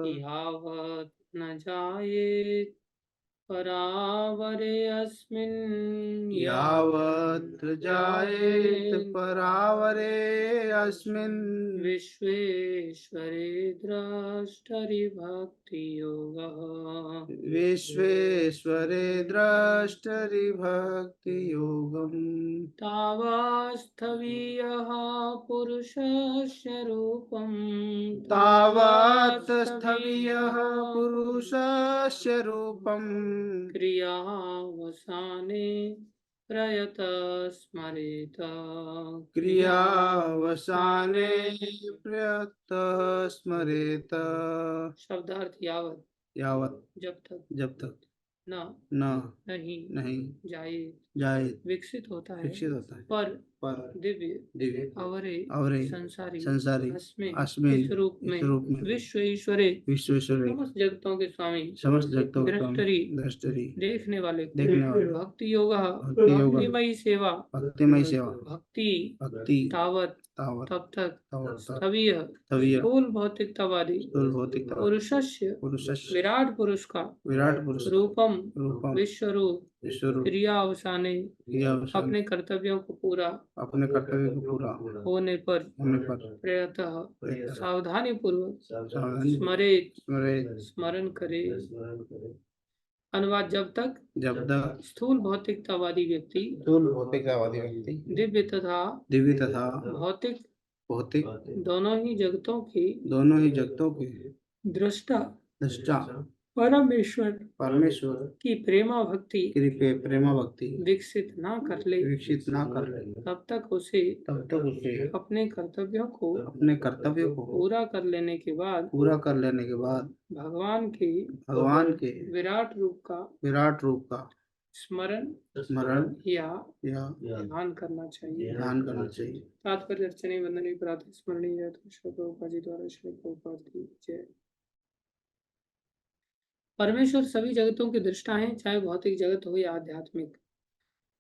यावत् न जायेत् परावरे अस्मिन् यावत् जायेत् परावरे अस्मिन् विश्वेश्वरे द्रष्टरि भक्ति योगः विश्वेश्वरे द्रष्टरि भक्ति योगम् तावास्थवीयः पुरुषस्य रूपं तावत् स्थवीयः पुरुषस्य रूपम् क्रियावसाने प्रयतः स्मरेत क्रियावसाने प्रयतः स्मरेत। शब्दार्थ यावत यावत् जब तक न नहीं जाए विकसित होता है पर दिव्य अवरे संसारी अस्मिन् इस रूप में विश्वेश्वरे समस्त जगतों के स्वामी दृष्टरि देखने वाले भक्ति योग भक्तिमयी सेवा भक्ति तावत तब तक स्थवीय स्थूल भौतिकतावादी पुरुषस्य विराट पुरुष का रूपम विश्व रूप क्रिया अवसाने अपने कर्तव्यों को पूरा होने पर प्रयतः सावधानी पूर्वक स्मरण करे। अनुवाद जब तक स्थूल भौतिकतावादी व्यक्ति दिव्य तथा भौतिक दोनों ही जगतों की दृष्टा परमेश्वर की प्रेमा भक्ति विकसित ना कर ले तब तक उसे अपने कर्तव्यों को पूरा कर लेने के बाद भगवान के विराट रूप का स्मरण या ध्यान करना चाहिए। तात्पर्य अर्चने वंदनीय प्रातः स्मरणीय प्रभुपाद जी द्वारा श्री प्रभुपाद की जय। परमेश्वर सभी जगतों की दृष्टा है, चाहे भौतिक जगत हो या आध्यात्मिक।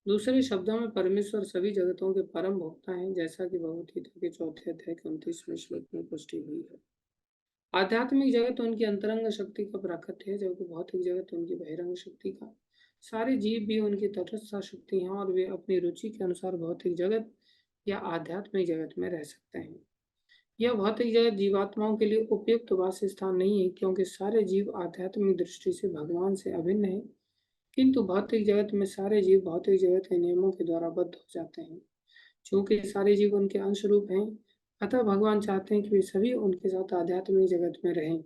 दूसरे शब्दों में परमेश्वर सभी जगतों के परम भोक्ता हैं, जैसा कि भगवद गीता के 4 अध्याय के 29वें श्लोक में पुष्टि हुई है। आध्यात्मिक जगत उनकी अंतरंग शक्ति का प्राकट्य है, जबकि भौतिक जगत उनकी बहिरंग शक्ति का। सारे जीव भी उनकी तटस्थ शक्ति हैं और वे अपनी रुचि के अनुसार भौतिक जगत या आध्यात्मिक जगत में रह सकते हैं। यह भौतिक जगत जीवात्माओं के लिए उपयुक्त वास स्थान नहीं है, क्योंकि सारे जीव आध्यात्मिक दृष्टि से भगवान से अभिन्न है, किंतु भौतिक जगत में सारे जीव भौतिक जगत के नियमों के द्वारा बद्ध हो जाते हैं। चूंकि सारे जीव उनके अंश रूप हैं, अतः भगवान चाहते हैं कि वे सभी उनके साथ आध्यात्मिक जगत में रहें।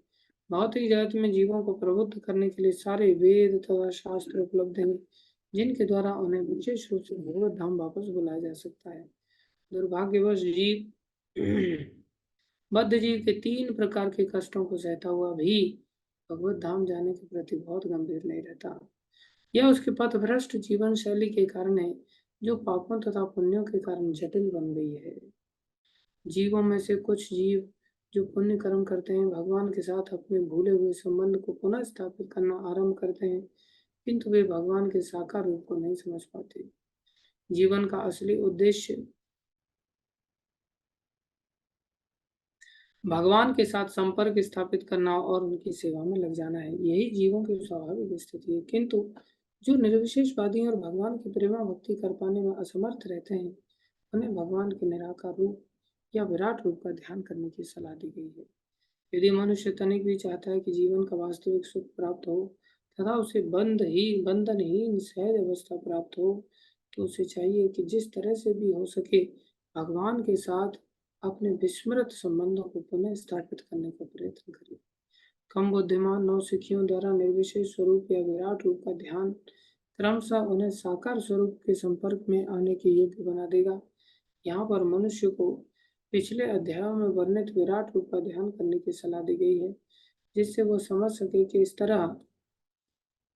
भौतिक जगत में जीवों को प्रबुद्ध करने के लिए सारे वेद तथा शास्त्र उपलब्ध हैं, जिनके द्वारा उन्हें विशेष रूप से भगवत धाम वापस बुलाया जा सकता है। दुर्भाग्यवश बद्ध जीव के 3 प्रकार के कष्टों को सहता हुआ भी भगवत धाम जाने के प्रति बहुत गंभीर नहीं रहता। यह उसके पथभ्रष्ट जीवन शैली के कारण है, जो पापों तथा पुण्यों के कारण जटिल बन गई है। जीवों में से कुछ जीव जो पुण्य कर्म करते हैं, भगवान के साथ अपने भूले हुए संबंध को पुनः स्थापित करना आरंभ करते हैं, किंतु वे भगवान के साकार रूप को नहीं समझ पाते। जीवन का असली उद्देश्य भगवान के साथ संपर्क स्थापित करना और उनकी सेवा में लग जाना है। यही जीवों की स्वाभाविक स्थिति है, किंतु जो निर्विशेषवादी और भगवान की प्रेमा भक्ति कर पाने में असमर्थ रहते हैं, उन्हें भगवान के निराकार रूप या विराट रूप का ध्यान करने की सलाह दी गई है। यदि मनुष्य तनिक भी चाहता है कि जीवन का वास्तविक सुख प्राप्त हो तथा उसे बंधनहीन सहज अवस्था प्राप्त हो, तो उसे चाहिए कि जिस तरह से भी हो सके भगवान के साथ अपने विस्मृत संबंधों को पुनः स्थापित करने का प्रयत्न करे। कम बुद्धिमान नौसिखियों द्वारा निर्विशेष स्वरूप या विराट रूप का ध्यान क्रमशः उन्हें साकार स्वरूप के संपर्क में आने के योग्य बना देगा। यहाँ पर मनुष्य को पिछले अध्यायों में वर्णित विराट रूप का ध्यान करने की सलाह दी गई है, जिससे वो समझ सके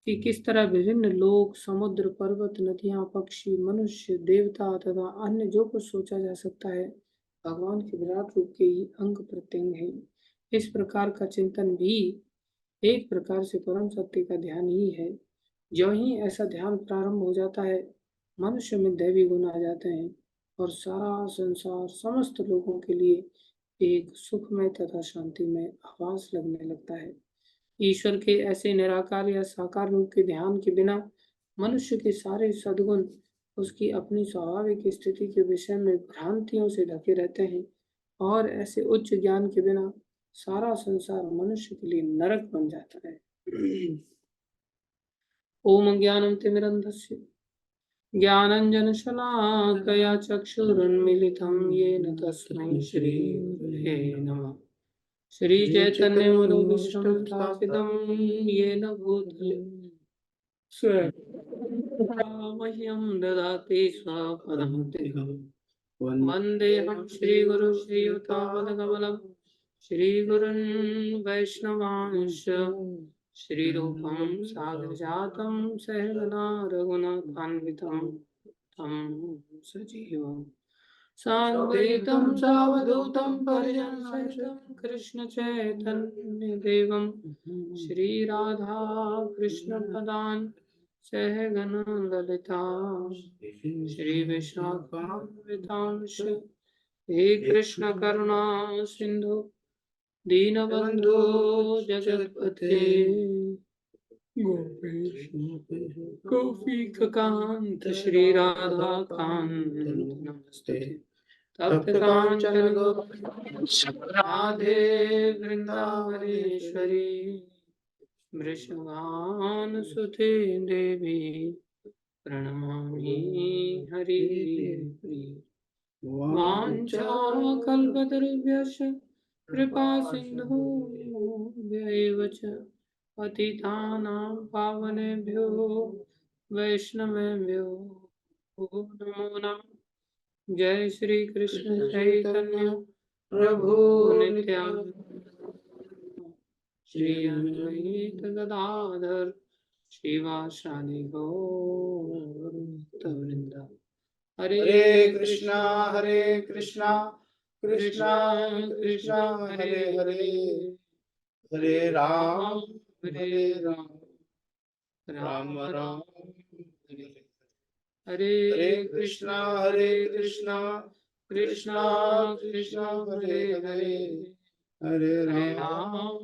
कि किस तरह विभिन्न लोक, समुद्र, पर्वत, नदियां, पक्षी, मनुष्य, देवता तथा अन्य जो कुछ सोचा जा सकता है, भगवान के विराट रूप के ही अंग प्रत्यंग है। इस प्रकार का चिंतन भी एक प्रकार से परम सत्य का ध्यान ही है। जो ही ऐसा ध्यान प्रारंभ हो जाता है, मनुष्य में दैवी गुण आ जाते हैं और सारा संसार समस्त लोगों के लिए एक सुखमय तथा शांतिमय आवास लगने लगता है। ईश्वर के ऐसे निराकार या साकार रूप के ध्यान के बिना मनुष्य के सारे सद्गुण उसकी अपनी स्वाभाविक स्थिति के विषय में भ्रांतियों से ढके रहते हैं, और ऐसे उच्च ज्ञान के बिना सारा संसार मनुष्य के लिए नरक बन जाता है। ओम ज्ञानम तिमिरन्धस्य ज्ञानाञ्जनशलाकया चक्षुरुन्मीलितं येन तस्मै श्रीगुरवे नमः। श्रीचैतन्यमनोभीष्टं स्थापितं येन भूतले स्वयं मह्यं ददाति स्वपदान्तिकम्। वन्देऽहं श्रीगुरुं श्रीयुतापदकमलं श्रीगुरुन् वैष्णवांश्च श्रीरूपं साग्रजातं सहगना रघुनाथान्वितं तं सजीवम् साद्वैतं सावधूतं परिजनसहितं कृष्णचैतन्यदेवं श्रीराधा कृष्णपदान् सहगना ललिता श्रीविशाखान्वितांश्च हे कृष्ण करुणा सिन्धु दीनबन्धो जगत्पते गोपीकान्त श्रीराधाकान्त नमस्ते। तप्त कांचन राधे वृंदावनेश्वरी वृषभानुसुते देवी प्रणमामि हरिप्रिये। वाञ्छाकल्पतरुभ्यश्च कृपा सिन्धुभ्यैव च पतितानां पावनेभ्यो वैष्णवेभ्यो नमो नमः। जय श्री कृष्ण चैतन्य प्रभु नित्यानंद श्री अद्वैत गदाधर श्रीवासादि गौर भक्तवृंद। हरे कृष्णा कृष्णा कृष्णा हरे हरे, हरे राम राम राम हरे हरे कृष्णा कृष्णा कृष्णा हरे हरे, हरे राम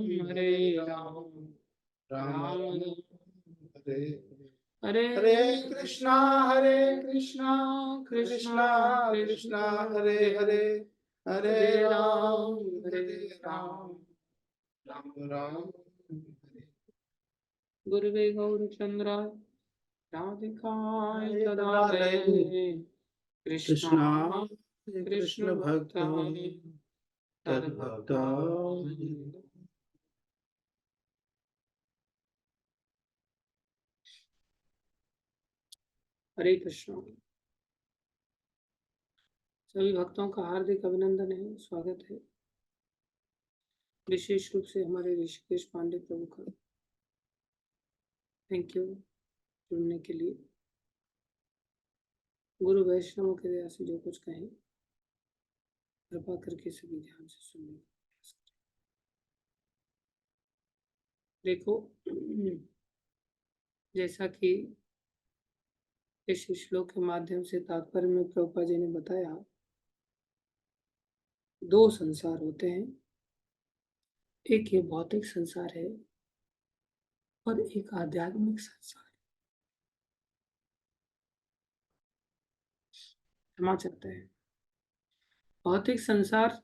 राम हरे हरे कृष्णा कृष्णा कृष्णा हरे हरे, हरे राम राम राम हरे। गुरुवे गौरचंद्राय राधिकाय तदालये कृष्णा कृष्ण भक्ताय तद्भक्ताय। हरे कृष्ण। सभी भक्तों का हार्दिक अभिनंदन है, स्वागत है। विशेष रूप से हमारे ऋषिकेश पांडे प्रभु का थैंक यू जुड़ने के लिए। गुरु वैष्णव के दया से जो कुछ कहें कृपा करके सभी ध्यान से सुनने का प्रयास करें। देखो, जैसा कि इस श्लोक के माध्यम से तात्पर्य में प्रभुपाद जी ने बताया, दो संसार होते हैं, एक ये भौतिक संसार है और एक आध्यात्मिक संसार। क्षमा चाहते हैं। भौतिक संसार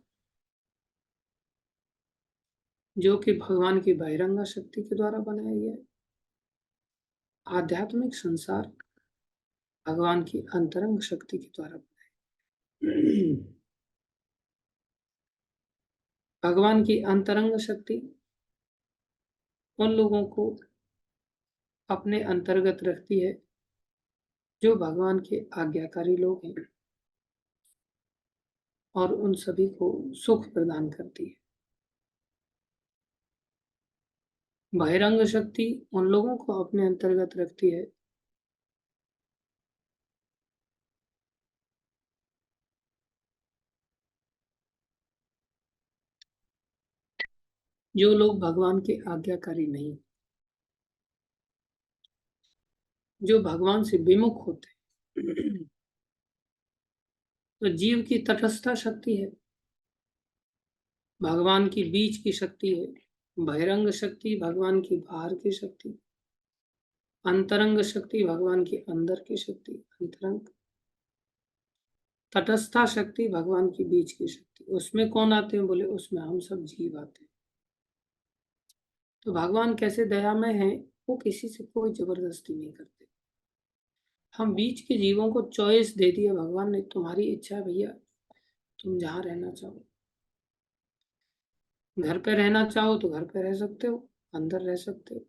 जो कि भगवान की बहिरंगा शक्ति के द्वारा बनाया गया है, आध्यात्मिक संसार भगवान की अंतरंग शक्ति के द्वारा बनाया। भगवान की अंतरंग शक्ति उन लोगों को अपने अंतर्गत रखती है जो भगवान के आज्ञाकारी लोग हैं, और उन सभी को सुख प्रदान करती है। बहिरंग शक्ति उन लोगों को अपने अंतर्गत रखती है जो लोग भगवान के आज्ञाकारी नहीं, जो भगवान से विमुख होते हैं। तो जीव की तटस्था शक्ति है भगवान की बीच की शक्ति है। बहिरंग शक्ति भगवान की बाहर की शक्ति, अंतरंग शक्ति भगवान की अंदर की शक्ति, अंतरंग। तटस्था शक्ति भगवान की बीच की शक्ति। उसमें कौन आते हैं? बोले उसमें हम सब जीव आते हैं। तो भगवान कैसे दयामय हैं, वो किसी से कोई जबरदस्ती नहीं करते। हम बीच के जीवों को चॉइस दे दिया भगवान ने, तुम्हारी इच्छा है भैया, तुम जहाँ रहना चाहो। घर पे रहना चाहो तो घर पे रह सकते हो, अंदर रह सकते हो।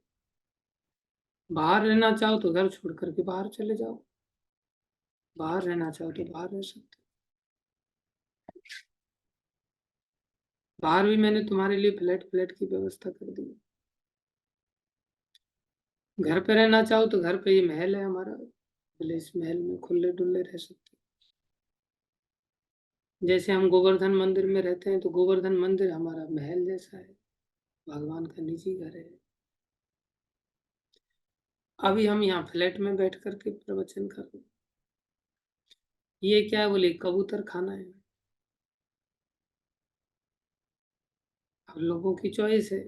बाहर रहना चाहो तो घर छोड़ करके बाहर चले जाओ, बाहर रहना चाहो तो बाहर रह सकते हो। बाहर भी मैंने तुम्हारे लिए फ्लैट फ्लैट की व्यवस्था कर दी है। घर पे रहना चाहो तो घर पे ये महल है हमारा, बोले इस महल में खुले डुल्ले रह सकते हो। जैसे हम गोवर्धन मंदिर में रहते हैं तो गोवर्धन मंदिर हमारा महल जैसा है, भगवान का निजी घर है। अभी हम यहाँ फ्लैट में बैठ करके प्रवचन कर रहे हैं। ये क्या है? बोले कबूतर खाना है। अब लोगों की चॉइस है।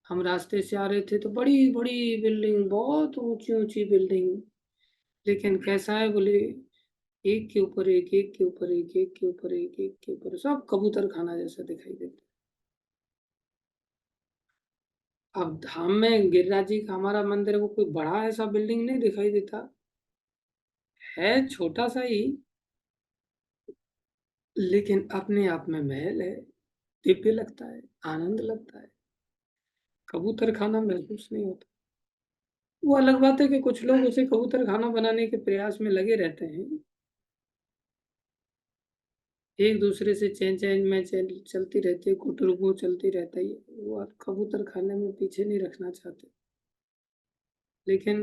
हम रास्ते से आ रहे थे तो बड़ी बड़ी बिल्डिंग, बहुत ऊंची ऊंची बिल्डिंग, लेकिन कैसा है? बोले एक के ऊपर एक, एक के ऊपर एक, एक के ऊपर एक, एक के ऊपर सब कबूतर खाना जैसा दिखाई देता है। अब धाम में गिरिराज जी का हमारा मंदिर है, वो कोई बड़ा ऐसा बिल्डिंग नहीं दिखाई देता है, छोटा सा ही, लेकिन अपने आप में महल है, दिव्य लगता है, आनंद लगता है। कबूतर खाना महसूस नहीं होता। वो अलग बात है कि कुछ लोग उसे कबूतर खाना बनाने के प्रयास में लगे रहते हैं, एक दूसरे से चैन चैन में चैन चलती रहती है, कुटुरगो चलती रहता है, वो कबूतर खाने में पीछे नहीं रखना चाहते। लेकिन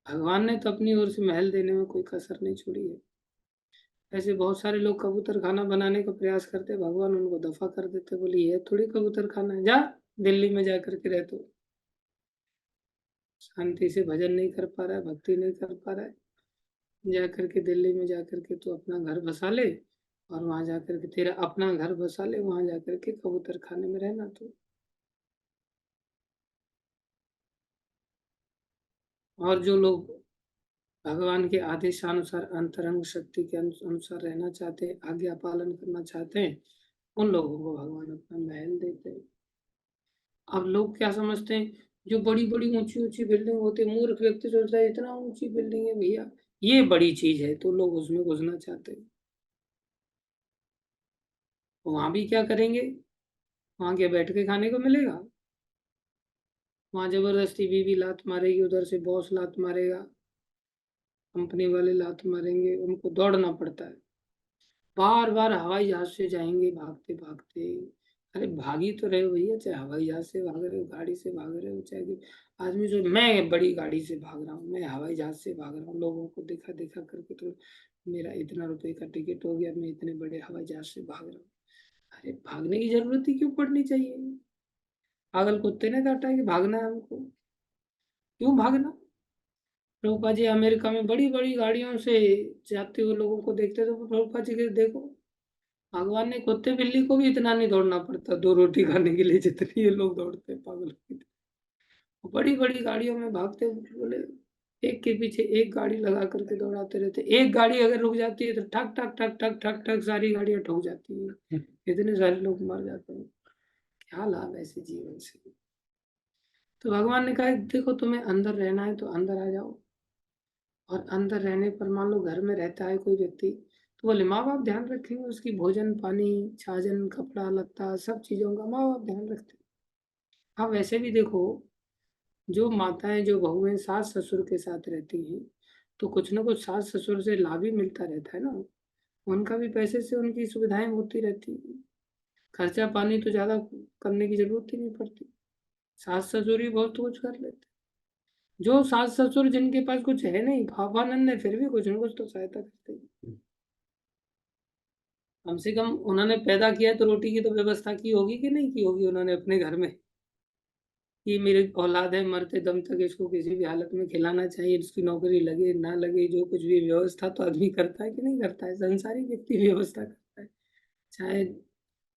भगवान ने तो अपनी ओर से महल देने में कोई कसर नहीं छोड़ी है। ऐसे बहुत सारे लोग कबूतर खाना बनाने का प्रयास करते, भगवान उनको दफा कर देते, बोले ये थोड़ी कबूतर खाना है, जा दिल्ली में जा करके रह, तो शांति से भजन नहीं कर पा रहा है, भक्ति नहीं कर पा रहा है, जा करके दिल्ली में जा करके तो अपना घर बसा ले, और वहां जा करके तेरा अपना घर बसा ले, वहां जा करके कबूतर खाने में रहना। तो और जो लोग भगवान के आदेशानुसार अंतरंग शक्ति के अनुसार रहना चाहते हैं, आज्ञा पालन करना चाहते हैं, उन लोगों को भगवान अपना महल देते हैं। अब लोग क्या समझते हैं? जो बड़ी बड़ी ऊंची ऊंची बिल्डिंग होती है, मूर्ख व्यक्ति सोचता है इतना ऊंची बिल्डिंग है भैया, ये बड़ी चीज है, तो लोग उसमें घुसना चाहते हैं। वहां भी क्या करेंगे? वहां क्या बैठ के खाने को मिलेगा? वहां जबरदस्ती बीवी लात मारेगी, उधर से बॉस लात मारेगा, कंपनी वाले लात मारेंगे, उनको दौड़ना पड़ता है। बार बार हवाई जहाज से जाएंगे भागते भागते। अरे भागी तो रहे हो भैया, चाहे हवाई जहाज से भाग रहे हो, गाड़ी से भाग रहे हो, चाहे आदमी जो, मैं बड़ी गाड़ी से भाग रहा हूँ, मैं हवाई जहाज से भाग रहा हूँ, लोगों को दिखा दिखा करके, तो मेरा इतना रुपए का टिकट हो गया, मैं इतने बड़े हवाई जहाज से भाग रहा हूँ। अरे भागने की जरूरत ही क्यों पड़नी चाहिए? पागल कुत्ते ने काटा है कि भागना है हमको? क्यों भागना? प्रभुपा जी अमेरिका में बड़ी बड़ी गाड़ियों से जाते हुए लोगों को देखते, तो प्रभुपा जी के देखो, भगवान ने कुत्ते बिल्ली को भी इतना नहीं दौड़ना पड़ता दो रोटी खाने के लिए जितनी ये लोग दौड़ते हैं पागल की तरह। बड़ी बड़ी गाड़ियों में भागते हुए, बोले एक के पीछे एक गाड़ी लगा करके दौड़ाते रहते, एक गाड़ी अगर रुक जाती है तो ठक ठक ठक ठक ठक ठक सारी गाड़ियां ठुक जाती है, इतने सारे लोग मर जाते हैं। क्या लाभ ऐसे जीवन से? तो भगवान ने कहा देखो, तुम्हें अंदर रहना है तो अंदर आ जाओ, और अंदर रहने पर मान लो घर में रहता है कोई व्यक्ति, तो बोले माँ बाप ध्यान रखेंगे उसकी भोजन पानी, छाजन कपड़ा लत्ता सब चीजों का माँ बाप ध्यान रखते हैं। अब वैसे भी देखो, जो माताएं जो बहुएं सास ससुर के साथ रहती हैं, तो कुछ ना कुछ सास ससुर से लाभ ही मिलता रहता है ना, उनका भी पैसे से उनकी सुविधाएं होती रहती है, खर्चा पानी तो ज्यादा करने की जरूरत ही नहीं पड़ती, सास ससुर ही बहुत कुछ कर लेते। जो सास ससुर जिनके पास कुछ है नहीं, भावानंद है, फिर भी कुछ ना कुछ तो सहायता करते हैं। कम से कम उन्होंने पैदा किया तो रोटी की तो व्यवस्था की होगी कि नहीं की होगी उन्होंने अपने घर में? ये मेरी औलाद है, मरते दम तक इसको किसी भी हालत में खिलाना चाहिए, इसकी नौकरी लगे ना लगे, जो कुछ भी व्यवस्था तो आदमी करता है कि नहीं करता है? संसारी व्यक्ति व्यवस्था करता है। चाहे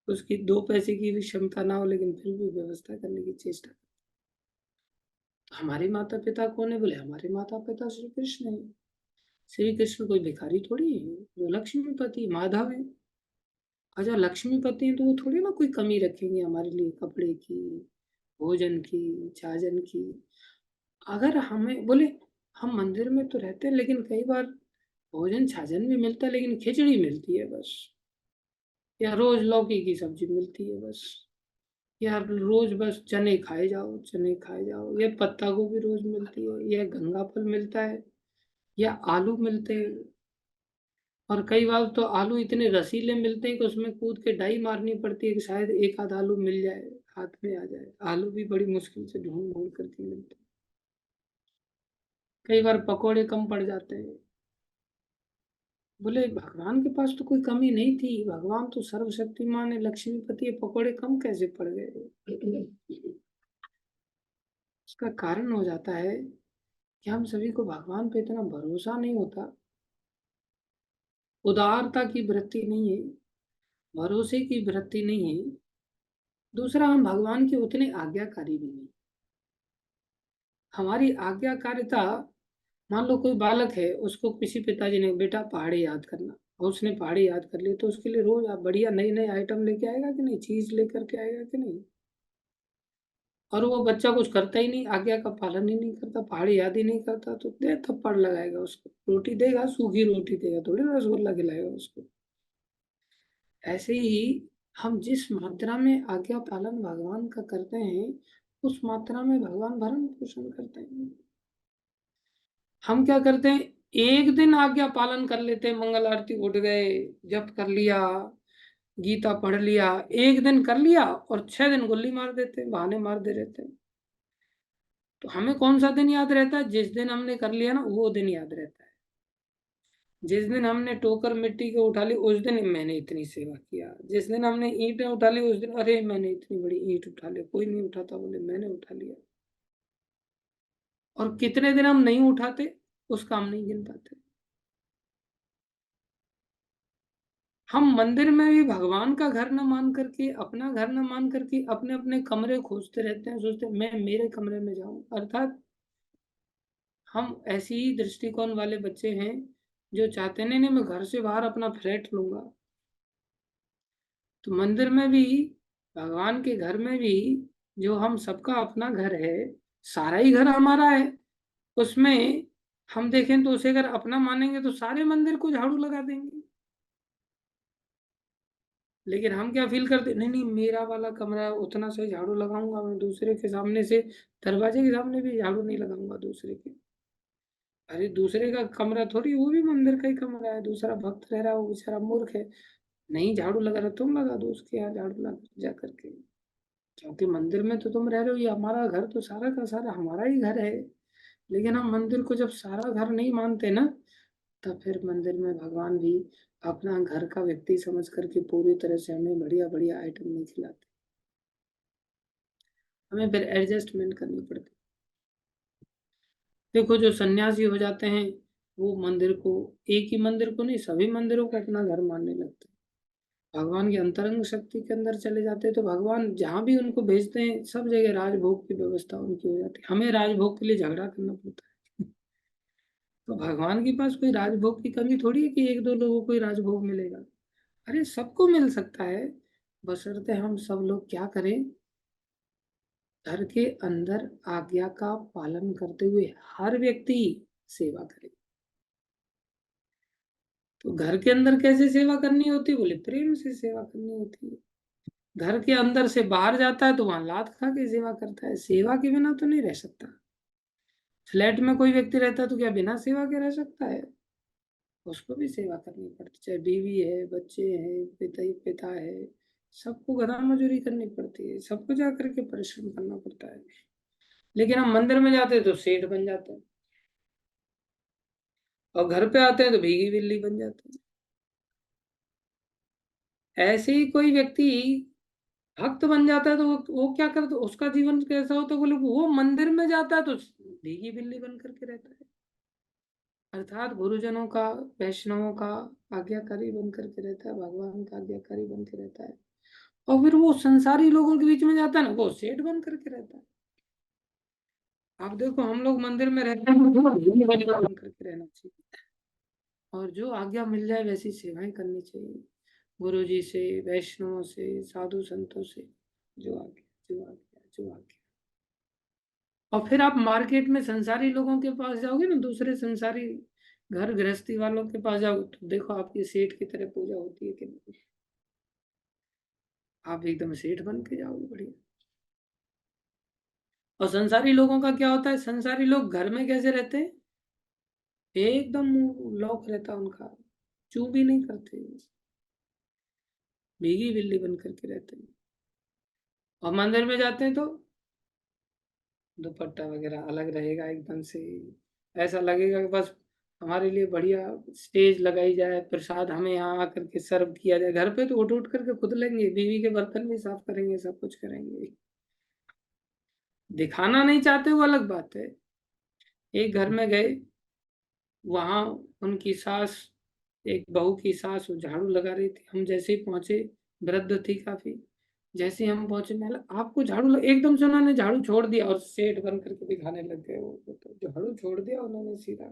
उसकी 2 पैसे की भी क्षमता ना हो, लेकिन फिर भी व्यवस्था करने की चेष्टा। हमारे माता-पिता कौन है? बोले हमारे माता-पिता श्री कृष्ण हैं। श्री कृष्ण कोई भिखारी थोड़ी है, वो लक्ष्मीपति माधव है। अच्छा लक्ष्मीपति हैं तो वो थोड़ी ना कोई कमी रखेंगे हमारे लिए कपड़े की, भोजन की, छाजन की। अगर हमें बोले हम मंदिर में तो रहते हैं, लेकिन कई बार भोजन छाजन भी मिलता है, लेकिन खिचड़ी मिलती है बस, या रोज लौकी की सब्जी मिलती है बस, या रोज बस चने खाए जाओ, चने खाए जाओ, या पत्ता गोभी रोज मिलती है, या गंगा फल मिलता है, या आलू मिलते हैं। और कई बार तो आलू इतने रसीले मिलते हैं कि उसमें कूद के डाई मारनी पड़ती है कि शायद एक आध आलू मिल जाए, हाथ में आ जाए। आलू भी बड़ी मुश्किल से ढूंढ ढूंढ करके मिलते हैं। कई बार पकोड़े कम पड़ जाते हैं। बोले भगवान के पास तो कोई कमी नहीं थी, भगवान तो सर्वशक्तिमान है, लक्ष्मीपति है, पकोड़े कम कैसे पड़ गए? उसका कारण हो जाता है कि हम सभी को भगवान पे इतना भरोसा नहीं होता, उदारता की वृत्ति नहीं है, भरोसे की वृत्ति नहीं है। दूसरा, हम भगवान के उतने आज्ञाकारी भी नहीं। हमारी आज्ञाकारिता, मान लो कोई बालक है, उसको किसी पिताजी ने बेटा पहाड़ी याद करना, और उसने पहाड़ी याद कर ली, तो उसके लिए रोज आप बढ़िया नई नई आइटम लेके आएगा कि नहीं, चीज लेकर के आएगा कि नहीं? और वो बच्चा कुछ करता ही नहीं, आज्ञा का पालन ही नहीं करता, पहाड़ी याद ही नहीं करता, तो दे थप्पड़ लगाएगा उसको, रोटी देगा, सूखी रोटी देगा, थोड़ी रसगुल्ला खिलाएगा उसको। ऐसे ही हम जिस मात्रा में आज्ञा पालन भगवान का करते हैं, उस मात्रा में भगवान भरण पोषण करते हैं। हम क्या करते हैं, एक दिन आज्ञा पालन कर लेते हैं, मंगल आरती उठ गए, जप कर लिया, गीता पढ़ लिया, एक दिन कर लिया, और 6 दिन गुल्ली मार देते हैं, बहाने मारते रहते हैं। तो हमें कौन सा दिन याद रहता है? जिस दिन हमने कर लिया ना, वो दिन याद रहता है। जिस दिन हमने टोकर मिट्टी के उठा ली, उस दिन मैंने इतनी सेवा किया। जिस दिन हमने ईंटें उठा ली, उस दिन अरे मैंने इतनी बड़ी ईंट उठा ली, कोई नहीं उठाता, बोले मैंने उठा लिया। और कितने दिन हम नहीं उठाते, उसका हम नहीं गिन पाते। हम मंदिर में भी भगवान का घर न मान करके, अपना घर न मान करके, अपने अपने कमरे खोजते रहते हैं, सोचते हैं मैं मेरे कमरे में जाऊं। अर्थात हम ऐसी ही दृष्टिकोण वाले बच्चे हैं जो चाहते नहीं नहीं मैं घर से बाहर अपना फ्लैट लूंगा। तो मंदिर में भी, भगवान के घर में भी, जो हम सबका अपना घर है, सारा ही घर हमारा है, उसमें हम देखें तो उसे अगर अपना मानेंगे तो सारे मंदिर को झाड़ू लगा देंगे। लेकिन हम क्या फील करते, नहीं नहीं मेरा वाला कमरा है, उतना से झाड़ू लगाऊंगा मैं, दूसरे के सामने से, दरवाजे के सामने भी झाड़ू नहीं लगाऊंगा दूसरे के। अरे दूसरे का कमरा थोड़ी, वो भी मंदिर का ही कमरा है, दूसरा भक्त रह रहा है, वो बेचारा मूर्ख है, नहीं झाड़ू लगा रहा, तुम लगा दो उसके यहाँ झाड़ू लगा जा करके। क्योंकि मंदिर में तो तुम रह रहे हो, ये हमारा घर तो सारा का सारा हमारा ही घर है। लेकिन हम मंदिर को जब सारा घर नहीं मानते ना, तब फिर मंदिर में भगवान भी अपना घर का व्यक्ति समझ करके पूरी तरह से हमें बढ़िया बढ़िया आइटम नहीं खिलाते। हमें फिर एडजस्टमेंट करनी पड़ती। देखो जो सन्यासी हो जाते हैं, वो मंदिर को, एक ही मंदिर को नहीं, सभी मंदिरों को अपना घर मानने लगते हैं। भगवान की अंतरंग शक्ति के अंदर चले जाते हैं, तो भगवान जहां भी उनको भेजते हैं, सब जगह राजभोग की व्यवस्था उनकी हो जाती है। हमें राजभोग के लिए झगड़ा करना पड़ता है। तो भगवान के पास कोई राजभोग की कमी थोड़ी है कि एक दो लोगों को ही राजभोग मिलेगा। अरे सबको मिल सकता है, बशर्ते हम सब लोग क्या करें, घर के अंदर आज्ञा का पालन करते हुए हर व्यक्ति सेवा करे। तो घर के अंदर कैसे सेवा करनी होती है? बोले प्रेम से सेवा करनी होती है। घर के अंदर से बाहर जाता है तो वहां लात खा के सेवा करता है, सेवा के बिना तो नहीं रह सकता। फ्लैट में कोई व्यक्ति रहता है तो क्या बिना सेवा के रह सकता है? उसको भी सेवा करनी पड़ती, चाहे बीवी है, बच्चे हैं, पिता है, सबको गधा मजूरी करनी पड़ती है, सबको जा करके परिश्रम करना पड़ता है। लेकिन हम मंदिर में जाते हैं तो सेठ बन जाते हैं, और घर पे आते हैं तो भीगी बिल्ली बन जाते हैं। ऐसे ही कोई व्यक्ति भक्त बन जाता है तो वो क्या करता है, उसका जीवन कैसा होता है? बोले वो मंदिर में जाता है तो भीगी बिल्ली बन करके रहता है। अर्थात गुरुजनों का, वैष्णवों का आज्ञाकारी बन करके रहता है, भगवान का आज्ञाकारी बन के रहता है। और फिर वो संसारी लोगों के बीच में जाता है ना, वो सेठ बन करके रहता है। आप देखो, हम लोग मंदिर में रहते हैं, बन करके रहना चाहिए, और जो आज्ञा मिल जाए वैसी सेवाएं करनी चाहिए, गुरु जी से, वैष्णवों से, साधु संतों से, जो आज्ञा, जो आज्ञा, जो आज्ञा। और फिर आप मार्केट में संसारी लोगों के पास जाओगे ना, दूसरे संसारी घर गृहस्थी वालों के पास जाओगे, तो देखो आपकी सेठ की तरह पूजा होती है कि नहीं, आप एकदम सेठ बन के जाओगे, बढ़िया। और संसारी लोगों का क्या होता है, संसारी लोग घर में कैसे रहते हैं, एकदम मुंह लॉक रहता है उनका, चू भी नहीं करते, भीगी बिल्ली बन करके रहते हैं। और मंदिर में जाते हैं तो दुपट्टा वगैरह अलग रहेगा एकदम से, ऐसा लगेगा कि बस हमारे लिए बढ़िया स्टेज लगाई जाए, प्रसाद हमें यहाँ आकर के सर्व किया जाए। घर पे तो उठ उठ करके खुद लेंगे, बीवी के बर्तन भी साफ करेंगे, सब कुछ करेंगे। दिखाना नहीं चाहते वो अलग बात है। एक घर में गए, वहां उनकी सास, एक बहू की सास, वो झाड़ू लगा रही थी। हम जैसे ही पहुंचे, वृद्ध थी काफी, जैसे ही हम पहुंचे, मैं बोला, आपको एकदम से उन्होंने झाड़ू छोड़ दिया और सेठ बन करके दिखाने लग गए। वो तो झाड़ू छोड़ दिया उन्होंने सीधा,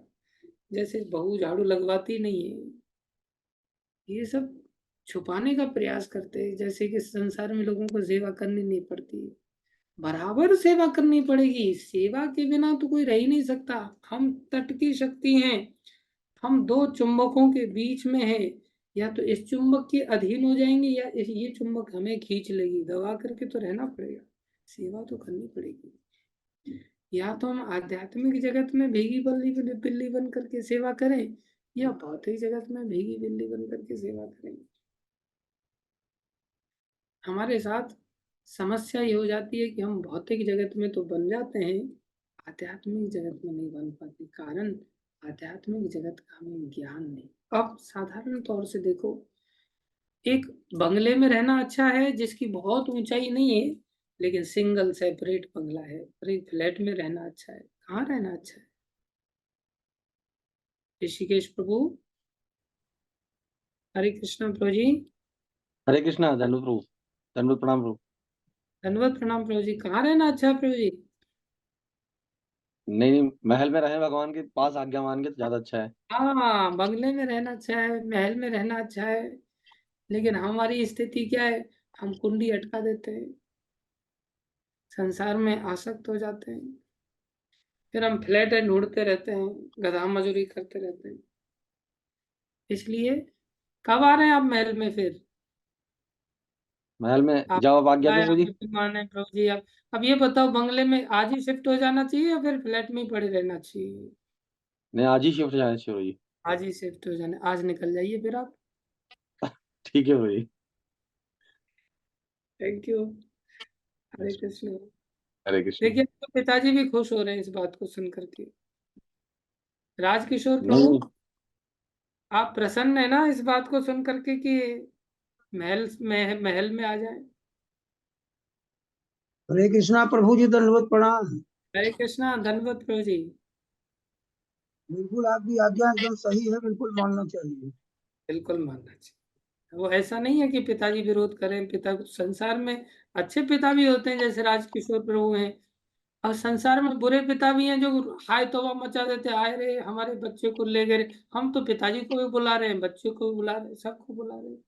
जैसे बहू झाड़ू लगवाती नहीं है। ये सब छुपाने का प्रयास करते हैं, जैसे कि संसार में लोगों को सेवा करनी नहीं पड़ती। बराबर सेवा करनी पड़ेगी, सेवा के बिना तो कोई रह ही नहीं सकता। हम तट की शक्ति हैं, हम दो चुंबकों के बीच में है, या तो इस चुंबक के अधीन हो जाएंगे, या ये चुंबक हमें खींच लेगी, दबा करके तो रहना पड़ेगा, सेवा तो करनी पड़ेगी। या तो हम आध्यात्मिक जगत में भीगी बिल्ली बिल्ली बन करके सेवा करें, या भौतिक जगत में भीगी बिल्ली बन करके सेवा करें। हमारे साथ समस्या ये हो जाती है कि हम भौतिक जगत में तो बन जाते हैं, आध्यात्मिक जगत में नहीं बन पाते, कारण आध्यात्मिक जगत का हमें ज्ञान नहीं। अब साधारण तौर से देखो, एक बंगले में रहना अच्छा है जिसकी बहुत ऊंचाई नहीं है, लेकिन सिंगल सेपरेट बंगला है, और एक फ्लैट में रहना अच्छा है। कहाँ रहना अच्छा है? ऋषिकेश प्रभु, हरे कृष्ण प्रभु जी, हरे कृष्णा। दंडवत प्रभु। दंडवत प्रणाम प्रभु। धन्यवाद प्रणाम प्रभु जी। कहाँ रहना अच्छा है प्रभु जी? नहीं नहीं, महल में रहे भगवान के पास आज्ञा मान के तो ज्यादा अच्छा है। हाँ, बंगले में रहना अच्छा है, महल में रहना अच्छा है, लेकिन हमारी स्थिति क्या है, हम कुंडी अटका देते हैं, संसार में आसक्त हो जाते हैं, फिर हम फ्लैट ढूंढते रहते हैं, गधा मजूरी करते रहते हैं। इसलिए कब आ रहे हैं आप महल में फिर? महल में आप जब आप आज्ञा दे आए, प्रभु आप जी। मेहमान हैं प्रभु जी। अब ये बताओ, बंगले में आज ही शिफ्ट हो जाना चाहिए या फिर फ्लैट में ही पड़े रहना चाहिए? नहीं, आज ही शिफ्ट जाना चाहिए प्रभु जी। आज ही शिफ्ट हो जाना, आज निकल जाइए फिर आप। ठीक है प्रभु जी। Thank you. हरे कृष्ण। हरे कृष्ण। देखिए, आपके पिताजी भी खुश हो रहे हैं इस बात को सुन करके। राजकिशोर प्रभु, नहीं, आप प्रसन्न है ना इस बात को सुन करके कि महल में आ जाए? हरे कृष्णा प्रभु जी, दंडवत प्रणाम। हरे कृष्णा, धन्यवाद प्रभु जी। बिल्कुल आपकी आज्ञा एकदम सही है, बिल्कुल मानना चाहिए। बिल्कुल मानना चाहिए। वो ऐसा नहीं है कि पिताजी विरोध करें, पिता संसार में अच्छे पिता भी होते हैं, जैसे राजकिशोर प्रभु हैं, और संसार में बुरे पिता भी हैं जो हाय तौबा मचा देते, आए रे हमारे बच्चे को ले गए। हम तो पिताजी को भी बुला रहे हैं, बच्चों को भी बुला रहे हैं, सबको बुला रहे हैं।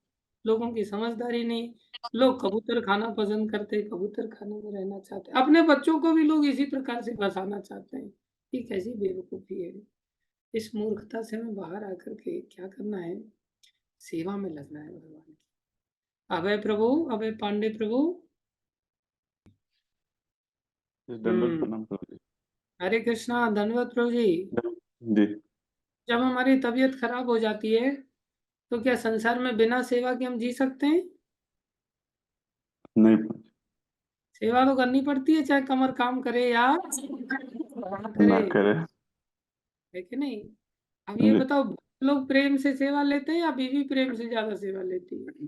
लोगों की समझदारी नहीं। लोग कबूतर खाना पसंद करते हैं, कबूतर खाने में रहना चाहते हैं, अपने बच्चों को भी लोग इसी प्रकार से बसाना चाहते हैं। ये कैसी बेवकूफी है? इस मूर्खता से हमें बाहर आकर के क्या करना है, सेवा में लगना है भगवान की। अभय प्रभु, अभय पांडे प्रभु। दंडवत हम्म। प्रणाम प्रभु जी। हरे कृष्णा, धन्यवाद प्रभु जी। जी। जब हमारी तबीयत खराब हो जाती है, तो क्या संसार में बिना सेवा के हम जी सकते हैं? नहीं प्रभु सेवा तो करनी पड़ती है, चाहे कमर काम करे या ना जी, ना करे, करे। है कि नहीं? अब ये जी। बताओ, लोग प्रेम से सेवा लेते हैं या बीवी प्रेम से ज्यादा सेवा लेती है?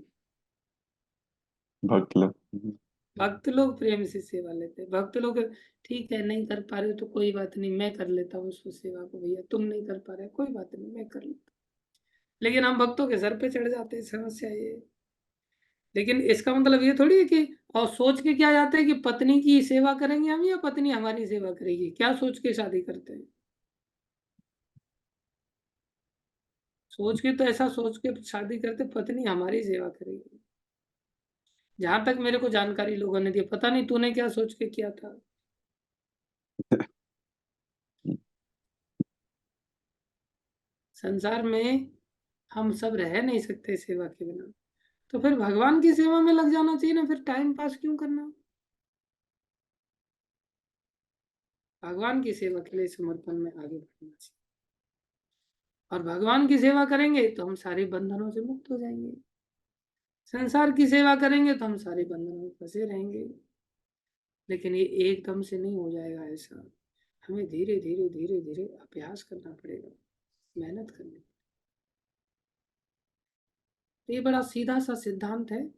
भक्त लोग। भक्त लोग प्रेम से सेवा लेते हैं। भक्त लोग, ठीक है नहीं कर पा रहे हो तो कोई बात नहीं, मैं कर लेता हूँ उसको सेवा को, भैया तुम नहीं कर पा रहे, कोई बात नहीं, मैं कर लेता हूँ। लेकिन हम भक्तों के सर पे चढ़ जाते हैं, समस्या ये है। लेकिन इसका मतलब ये थोड़ी है कि और सोच के क्या जाते हैं कि पत्नी की सेवा करेंगे हम या पत्नी हमारी सेवा करेगी, क्या सोच के शादी करते हैं? सोच के तो ऐसा सोच के शादी करते पत्नी हमारी सेवा करेगी। जहां तक मेरे को जानकारी लोगों ने दी, पता नहीं तूने क्या सोच के किया था। संसार में हम सब रह नहीं सकते सेवा के बिना, तो फिर भगवान की सेवा में लग जाना चाहिए ना, फिर टाइम पास क्यों करना? भगवान की सेवा के लिए समर्पण में आगे बढ़ना चाहिए, और भगवान की सेवा करेंगे तो हम सारे बंधनों से मुक्त हो जाएंगे। संसार की सेवा करेंगे तो हम सारे बंधनों में फंसे रहेंगे। लेकिन ये एकदम से नहीं हो जाएगा ऐसा, हमें धीरे धीरे धीरे धीरे अभ्यास करना पड़ेगा, मेहनत करनी। तो ये बड़ा सीधा सा सिद्धांत है,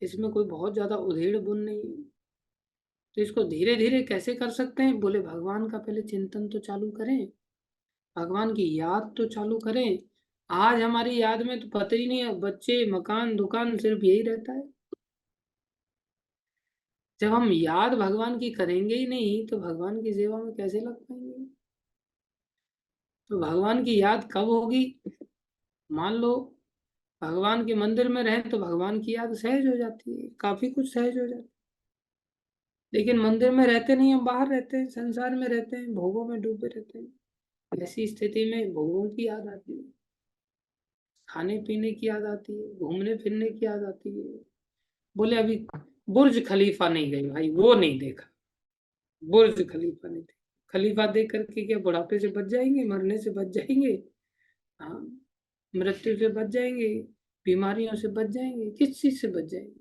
इसमें कोई बहुत ज्यादा उधेड़ बुन नहीं है। तो इसको धीरे धीरे कैसे कर सकते हैं? बोले भगवान का पहले चिंतन तो चालू करें, भगवान की याद तो चालू करें। आज हमारी याद में तो पता ही नहीं है, बच्चे मकान दुकान सिर्फ यही रहता है। जब हम याद भगवान की करेंगे ही नहीं तो भगवान की सेवा में कैसे लग पाएंगे? तो भगवान की याद कब होगी? मान लो भगवान के मंदिर में रहें तो भगवान की याद सहज हो जाती है, काफी कुछ सहज हो जाता है। लेकिन मंदिर में रहते नहीं, हम बाहर रहते हैं, संसार में रहते हैं, भोगों में डूबे रहते हैं। ऐसी स्थिति में भोगों की याद आती है, खाने पीने की याद आती है, घूमने फिरने की याद आती है। बोले अभी बुर्ज खलीफा नहीं गए भाई, वो नहीं देखा, बुर्ज खलीफा नहीं देखा। खलीफा देख करके क्या बुढ़ापे से बच जाएंगे, मरने से बच जाएंगे? हाँ, मृत्यु से बच जाएंगे, बीमारियों से बच जाएंगे, किस चीज से बच जाएंगे?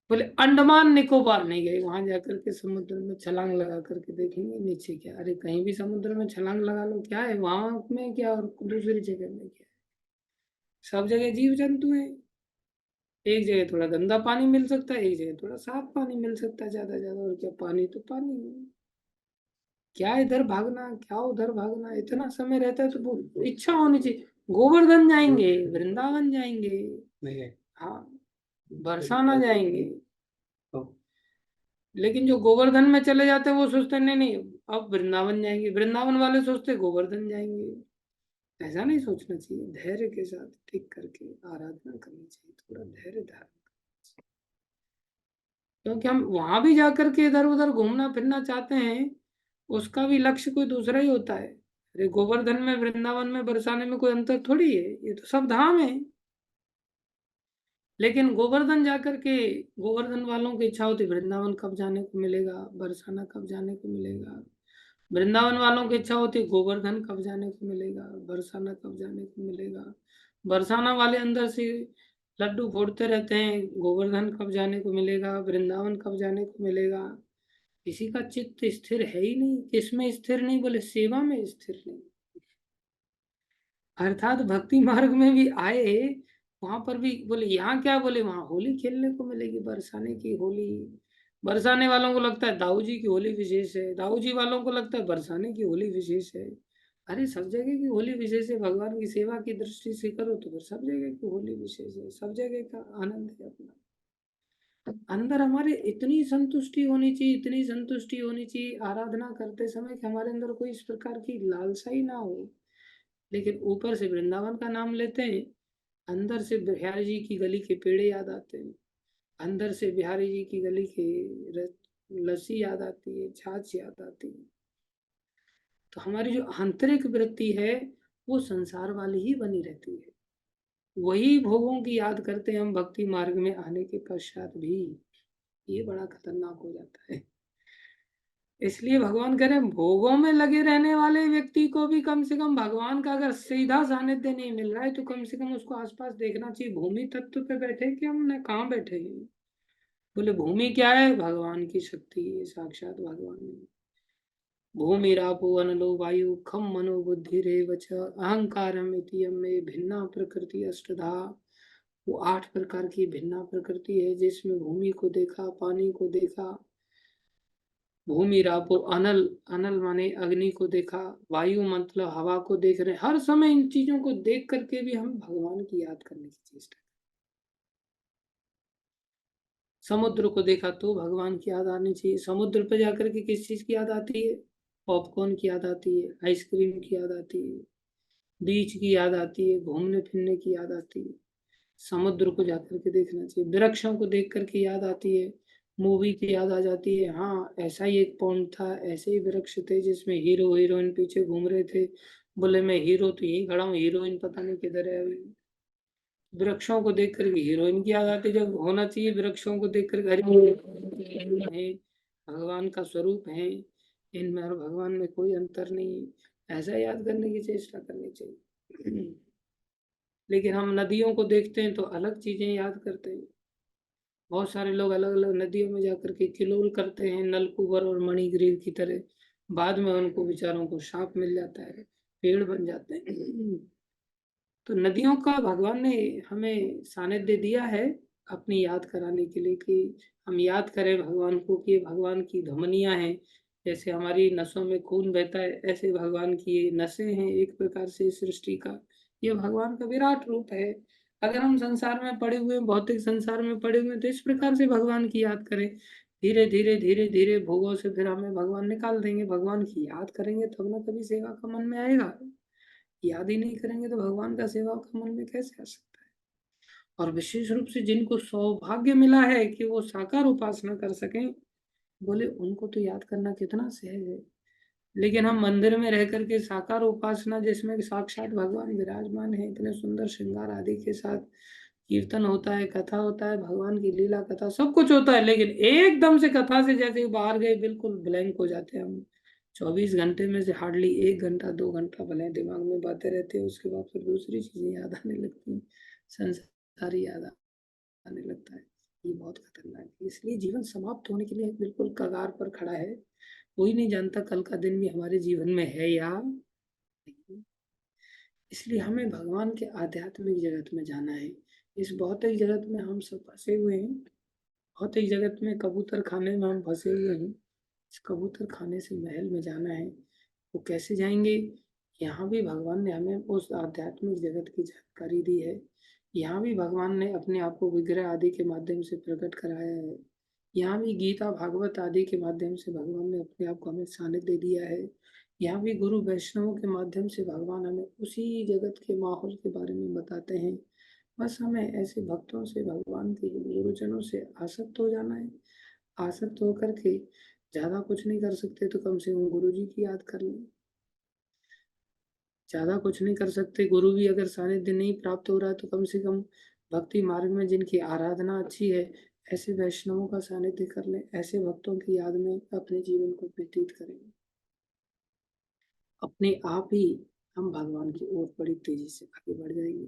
बोले अंडमान निकोबार नहीं गए, वहां जाकर के समुद्र में छलांग लगा करके देखेंगे नीचे क्या? अरे कहीं भी समुद्र में छलांग लगा लो, क्या है वहां में क्या और दूसरी जगह में क्या? सब जगह जीव जंतु हैं। एक जगह थोड़ा गंदा पानी मिल सकता है, एक जगह थोड़ा साफ पानी मिल सकता है, ज्यादा ज्यादा, और क्या पानी तो पानी है। क्या इधर भागना, क्या उधर भागना? इतना समय रहता है तो वो इच्छा होनी चाहिए। गोवर्धन जाएंगे, वृंदावन जाएंगे, हाँ, बरसाना जाएंगे। लेकिन जो गोवर्धन में चले जाते हैं वो सोचते हैं नहीं नहीं अब वृंदावन जाएंगे, वृंदावन वाले सोचते हैं गोवर्धन जाएंगे। ऐसा नहीं सोचना चाहिए, धैर्य के साथ ठीक करके आराधना करनी चाहिए, थोड़ा धैर्य धारण। क्योंकि हम वहां भी जाकर के इधर उधर घूमना फिरना चाहते हैं, उसका भी लक्ष्य कोई दूसरा ही होता है। अरे गोवर्धन में वृंदावन में बरसाने में कोई अंतर थोड़ी है, ये तो सब धाम है। लेकिन गोवर्धन जाकर के गोवर्धन वालों की इच्छा होती वृंदावन कब जाने को मिलेगा, बरसाना कब जाने को मिलेगा। वृंदावन वालों की इच्छा होती गोवर्धन कब जाने को मिलेगा, बरसाना कब जाने को मिलेगा। बरसाना वाले अंदर से लड्डू फोड़ते रहते हैं, गोवर्धन कब जाने को मिलेगा, वृंदावन कब जाने को मिलेगा। किसी का चित्त स्थिर है ही नहीं। किसमें स्थिर नहीं? बोले सेवा में स्थिर नहीं। अर्थात भक्ति मार्ग में भी आए, वहां पर भी बोले यहाँ क्या, बोले वहां होली खेलने को मिलेगी, बरसाने की होली। बरसाने वालों को लगता है दाऊ जी की होली विशेष है, दाऊ जी वालों को लगता है बरसाने की होली विशेष है। अरे सब जगह की होली विशेष है, भगवान की सेवा की दृष्टि से करो तो फिर सब जगह की होली विशेष है, सब जगह का आनंद है अपना। अंदर हमारे इतनी संतुष्टि होनी चाहिए, इतनी संतुष्टि होनी चाहिए आराधना करते समय कि हमारे अंदर कोई इस प्रकार की लालसा ही ना हो। लेकिन ऊपर से वृंदावन का नाम लेते हैं, अंदर से बिहारी जी की गली के पेड़े याद आते हैं, अंदर से बिहारी जी की गली की लस्सी याद आती है, छाछ याद आती है। तो हमारी जो आंतरिक वृत्ति है वो संसार वाली ही बनी रहती है, वही भोगों की याद करते हैं हम भक्ति मार्ग में आने के पश्चात भी। ये बड़ा खतरनाक हो जाता है। इसलिए भगवान कह रहे हैं भोगों में लगे रहने वाले व्यक्ति को भी कम से कम भगवान का अगर सीधा सानिध्य नहीं मिल रहा है तो कम से कम उसको आसपास देखना चाहिए, भूमि तत्व पे बैठे कि हमने कहाँ बैठे हैं। बोले भूमि क्या है? भगवान की शक्ति है, साक्षात भगवान है। भूमिरापो अनलो वायु खम मनो बुद्धि रेव च अहंकारम इति में भिन्ना प्रकृति अष्टधा। वो 8 प्रकार की भिन्ना प्रकृति है, जिसमें भूमि को देखा, पानी को देखा, भूमि रापो अनल, अनल माने अग्नि को देखा, वायु मतलब हवा को देख रहे हैं। हर समय इन चीजों को देख करके भी हम भगवान की याद करने की चेष्टा करें। समुद्र को देखा तो भगवान की याद आनी चाहिए। समुद्र पर जाकर के किस चीज की याद आती है? पॉपकॉर्न की याद आती है, आइसक्रीम की याद आती है, बीच की याद आती है, घूमने फिरने की याद आती है। समुद्र को जाकर के देखना चाहिए। वृक्षों को देख करके याद आती है, मूवी की याद आ जाती है। हाँ, ऐसा ही एक पॉइंट था, ऐसे ही वृक्ष थे जिसमें हीरो हीरोइन पीछे घूम रहे थे। बोले मैं हीरो तो यही खड़ा हूँ, हीरोइन पता नहीं किधर है अभी। वृक्षों को देख करके हीरोइन की याद आती है, जब होना चाहिए वृक्षों को देख करके है, भगवान का स्वरूप है, इनमें और भगवान में कोई अंतर नहीं है। ऐसा याद करने की चेष्टा करनी चाहिए। लेकिन हम नदियों को देखते हैं तो अलग चीजें याद करते हैं। बहुत सारे लोग अलग अलग नदियों में जाकर के किलोल करते हैं, नलकुबर और मणिग्रीव की तरह। बाद में उनको बेचारों को शाप मिल जाता है, पेड़ बन जाते हैं। तो नदियों का भगवान ने हमें सानिध्य दिया है अपनी याद कराने के लिए, कि हम याद करें भगवान को, कि भगवान की धमनियां हैं। जैसे हमारी नसों में खून बहता है, ऐसे भगवान की ये नसें हैं एक प्रकार से सृष्टि का। ये भगवान का विराट रूप है। अगर हम संसार में पड़े हुए, भौतिक संसार में पड़े हुए, तो इस प्रकार से भगवान की याद करें। धीरे धीरे धीरे धीरे भोगों से फिर हमें भगवान निकाल देंगे। भगवान की याद करेंगे तब ना कभी सेवा का मन में आएगा। याद ही नहीं करेंगे तो भगवान का सेवा का मन में कैसे आ सकता है? और विशेष रूप से जिनको सौभाग्य मिला है कि वो साकार उपासना कर सकें, बोले उनको तो याद करना कितना सहज है। लेकिन हम मंदिर में रह करके साकार उपासना, जिसमें साक्षात भगवान विराजमान है, इतने सुंदर श्रृंगार आदि के साथ, कीर्तन होता है, कथा होता है, भगवान की लीला कथा सब कुछ होता है, लेकिन एकदम से कथा से जैसे ही बाहर गए बिल्कुल ब्लैंक हो जाते हैं हम। 24 घंटे में से हार्डली 1 घंटा 2 घंटा भले दिमाग में बातें रहती है, उसके बाद फिर दूसरी चीजें याद आने लगती हैं, संसारी याद आने लगता है। ये बहुत खतरनाक है। इसलिए जीवन समाप्त होने के लिए बिल्कुल कगार पर खड़ा है। कोई नहीं जानता कल का दिन भी हमारे जीवन में है या नहीं। इसलिए हमें भगवान के आध्यात्मिक जगत में जाना है। इस भौतिक जगत में हम सब फंसे हुए हैं। भौतिक जगत में कबूतर खाने में हम फंसे हुए हैं। इस कबूतर खाने से महल में जाना है। वो कैसे जाएंगे? यहाँ भी भगवान ने हमें उस आध्यात्मिक जगत की जानकारी दी है। यहाँ भी भगवान ने अपने आप को विग्रह आदि के माध्यम से प्रकट कराया है। यहाँ भी गीता भागवत आदि के माध्यम से भगवान ने अपने आप को हमें सानिध्य दिया है। यहाँ भी गुरु वैष्णवों के माध्यम से भगवान हमें उसी जगत के माहौल के बारे में बताते हैं। बस हमें ऐसे भक्तों से, भगवान के गुरुजनों से आसक्त हो जाना है। आसक्त होकर के ज्यादा कुछ नहीं कर सकते तो कम से कम गुरु जी की याद कर लें। ज्यादा कुछ नहीं कर सकते, गुरु भी अगर सानिध्य नहीं प्राप्त हो रहा है तो कम से कम भक्ति मार्ग में जिनकी आराधना अच्छी है, ऐसे वैष्णवों का सानिध्य कर लें। ऐसे भक्तों की याद में अपने जीवन को व्यतीत करेंगे। अपने आप ही हम भगवान की ओर बड़ी तेजी से आगे बढ़ जाएंगे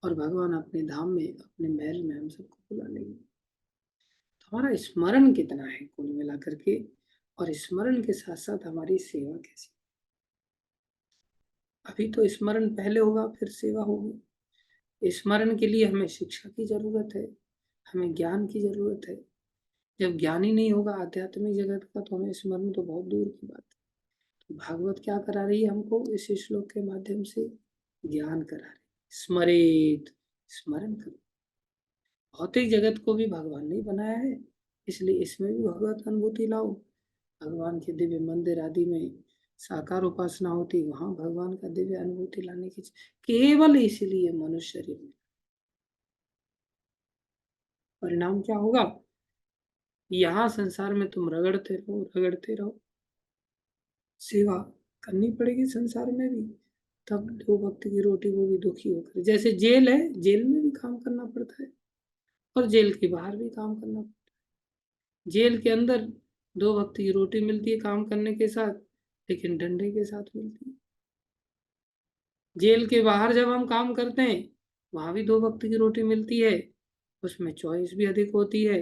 और भगवान अपने धाम में, अपने महल में हम सबको बुला लेंगे। तो हमारा स्मरण कितना है कुल मिलाकर के, और स्मरण के साथ साथ हमारी सेवा कैसी? अभी तो स्मरण पहले होगा फिर सेवा होगी। स्मरण के लिए हमें शिक्षा की जरूरत है, हमें ज्ञान की जरूरत है। जब ज्ञान ही नहीं होगा आध्यात्मिक जगत का तो हमें स्मरण तो बहुत दूर की बात है। तो भागवत क्या करा रही है हमको इस श्लोक के माध्यम से? ज्ञान करा रही। स्मरेत, स्मरण करो। भौतिक जगत को भी भगवान ने बनाया है, इसलिए इसमें भी भगवत अनुभूति लाओ। भगवान के दिव्य मंदिर आदि में साकार उपासना होती, वहां भगवान का दिव्य अनुभूति लाने की केवल इसलिए मनुष्य शरीर में। परिणाम क्या होगा? यहाँ संसार में तुम रगड़ते रहो, रगड़ते रहो, सेवा करनी पड़ेगी संसार में भी। तब दो वक्त की रोटी वो भी दुखी होकर, जैसे जेल है, जेल में भी काम करना पड़ता है और जेल के बाहर भी काम करना पड़ता है। जेल के अंदर 2 वक्त की रोटी मिलती है काम करने के साथ, लेकिन डंडे के साथ मिलती है। जेल के बाहर जब हम काम करते हैं वहां भी 2 वक्त की रोटी मिलती है, उसमें चॉइस भी अधिक होती है,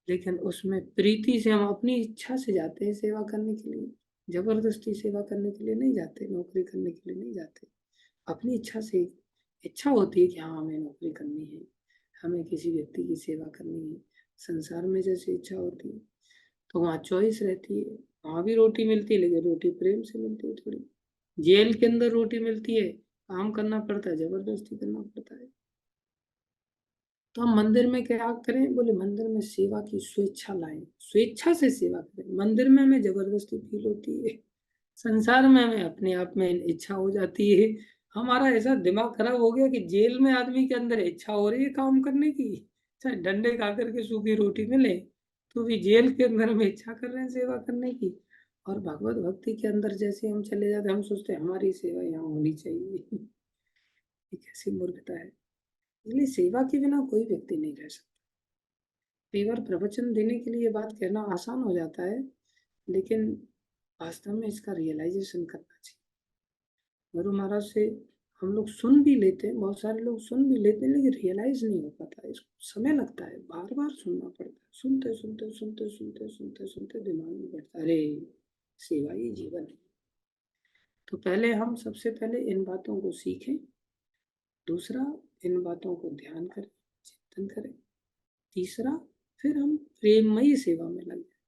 लेकिन उसमें प्रीति से हम अपनी इच्छा से जाते हैं सेवा करने के लिए। जबरदस्ती सेवा करने के लिए नहीं जाते, नौकरी करने के लिए नहीं जाते। अपनी इच्छा से, इच्छा होती है कि हाँ हमें नौकरी करनी है, हमें किसी व्यक्ति की सेवा करनी है, संसार में जैसे इच्छा होती है। तो वहाँ चॉइस रहती है, वहाँ भी रोटी मिलती है, लेकिन रोटी प्रेम से मिलती है थोड़ी। जेल के अंदर रोटी मिलती है, काम करना पड़ता है, जबरदस्ती करना पड़ता है। तो हम मंदिर में क्या करें? बोले मंदिर में सेवा की स्वेच्छा लाएं, स्वेच्छा से सेवा करें। मंदिर में हमें जबरदस्ती फील होती है, संसार में हमें अपने आप में इच्छा हो जाती है। हमारा ऐसा दिमाग खराब हो गया कि जेल में आदमी के अंदर इच्छा हो रही है काम करने की, चाहे डंडे खा करके सूखी रोटी मिले, तो भी जेल के अंदर हम इच्छा कर रहे हैं सेवा करने की। और भगवत भक्ति के अंदर जैसे हम चले जाते हैं, हम सोचते हैं हमारी सेवा यहाँ होनी चाहिए। ये कैसी मूर्खता है। इसलिए सेवा के बिना कोई व्यक्ति नहीं रह सकता। कई बार प्रवचन देने के लिए ये बात कहना आसान हो जाता है, लेकिन वास्तव में इसका रियलाइजेशन करना चाहिए। गुरु महाराज से हम लोग सुन भी लेते हैं, बहुत सारे लोग सुन भी लेते हैं, लेकिन रियलाइज नहीं हो पाता, इसको समय लगता है, बार बार सुनना पड़ता है। सुनते सुनते सुनते सुनते सुनते सुनते दिमाग में बैठता है, अरे सेवा ही जीवन है। तो पहले हम सबसे पहले इन बातों को सीखें, दूसरा इन बातों को ध्यान करें, चिंतन करें, तीसरा फिर हम प्रेममयी सेवा में लग जाए।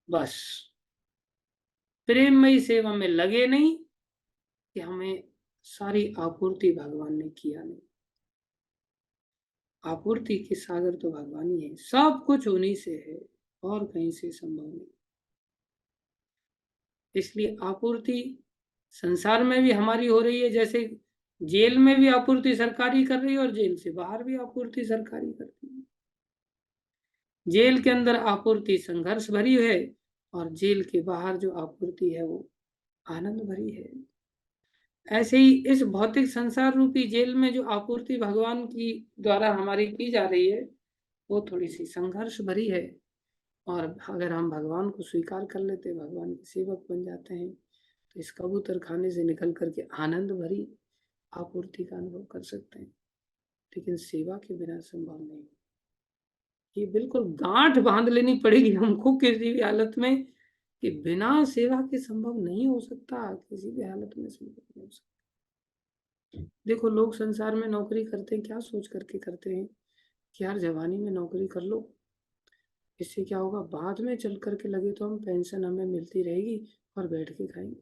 बस प्रेममयी सेवा में लगे नहीं कि हमें सारी आपूर्ति भगवान ने किया नहीं। आपूर्ति के सागर तो भगवान ही है, सब कुछ उन्हीं से है और कहीं से संभव नहीं। इसलिए आपूर्ति संसार में भी हमारी हो रही है, जैसे जेल में भी आपूर्ति सरकारी कर रही है और जेल से बाहर भी आपूर्ति सरकारी करती है। जेल के अंदर आपूर्ति संघर्ष भरी है और जेल के बाहर जो आपूर्ति है वो आनंद भरी है। ऐसे ही इस भौतिक संसार रूपी जेल में जो आपूर्ति भगवान की द्वारा हमारी की जा रही है वो थोड़ी सी संघर्ष भरी है। और अगर हम भगवान को स्वीकार कर लेते हैं, भगवान के सेवक बन जाते हैं, तो इस कबूतर खाने से निकल करके आनंद भरी आपूर्ति का अनुभव कर सकते हैं। लेकिन सेवा के बिना संभव नहीं। ये बिल्कुल गांठ बांध लेनी पड़ेगी हमको किसी भी हालत में कि बिना सेवा के संभव नहीं हो सकता, किसी भी हालत में संभव नहीं हो सकता। देखो लोग संसार में नौकरी करते हैं, क्या सोच करके करते हैं कि यार जवानी में नौकरी कर लो, इससे क्या होगा बाद में चल करके लगे तो हम पेंशन हमें मिलती रहेगी और बैठ के खाएंगे।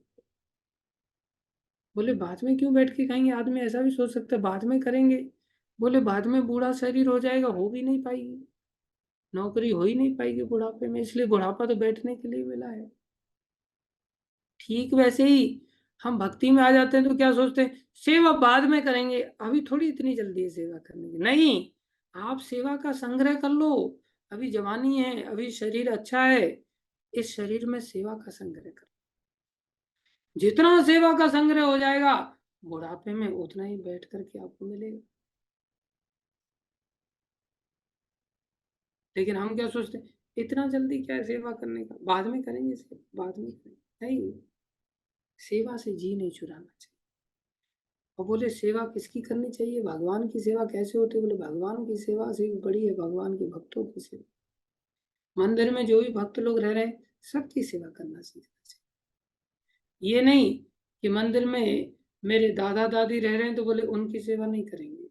बोले बाद में क्यों बैठ के खाएंगे? आदमी ऐसा भी सोच सकता है बाद में करेंगे। बोले बाद में बूढ़ा शरीर हो जाएगा, हो भी नहीं पाएगी, नौकरी हो ही नहीं पाएगी बुढ़ापे में, इसलिए बुढ़ापा तो बैठने के लिए मिला है। ठीक वैसे ही हम भक्ति में आ जाते हैं तो क्या सोचते हैं सेवा बाद में करेंगे, अभी थोड़ी इतनी जल्दी है सेवा करने की। नहीं, आप सेवा का संग्रह कर लो, अभी जवानी है, अभी शरीर अच्छा है, इस शरीर में सेवा का संग्रह कर, जितना सेवा का संग्रह हो जाएगा बुढ़ापे में उतना ही बैठ करके आपको मिलेगा। लेकिन हम क्या सोचते हैं इतना जल्दी क्या है सेवा करने का, बाद में करेंगे सेवा, बाद में करेंगे। नहीं, सेवा से जी नहीं चुराना चाहिए। और बोले सेवा किसकी करनी चाहिए? भगवान की सेवा कैसे होती है? बोले भगवान की सेवा से बड़ी है भगवान के भक्तों की सेवा। मंदिर में जो भी भक्त लोग रह रहे हैं सबकी सेवा करना सीखना चाहिए। ये नहीं कि मंदिर में मेरे दादा दादी रह रहे हैं तो बोले उनकी सेवा नहीं करेंगे,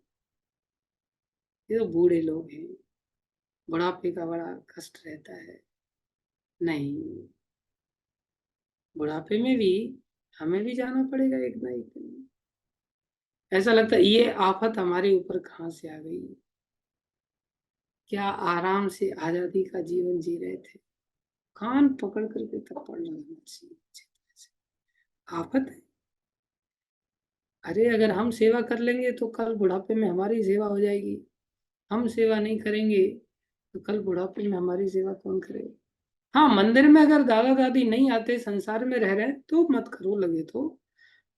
ये तो बूढ़े लोग हैं, बुढ़ापे का बड़ा कष्ट रहता है। नहीं, बुढ़ापे में भी हमें भी जाना पड़ेगा एक ना एक दिन। ऐसा लगता है ये आफत हमारे ऊपर कहाँ से आ गई, क्या आराम से आजादी का जीवन जी रहे थे, कान पकड़ करके थप्पड़ लगाना चाहिए। आफत है। अरे अगर हम सेवा कर लेंगे तो कल बुढ़ापे में हमारी सेवा हो जाएगी, हम सेवा नहीं करेंगे तो कल बुढ़ापे में हमारी सेवा कौन करेगा? हाँ, मंदिर में अगर दादा दादी नहीं आते, संसार में रह रहे तो मत करो लगे तो,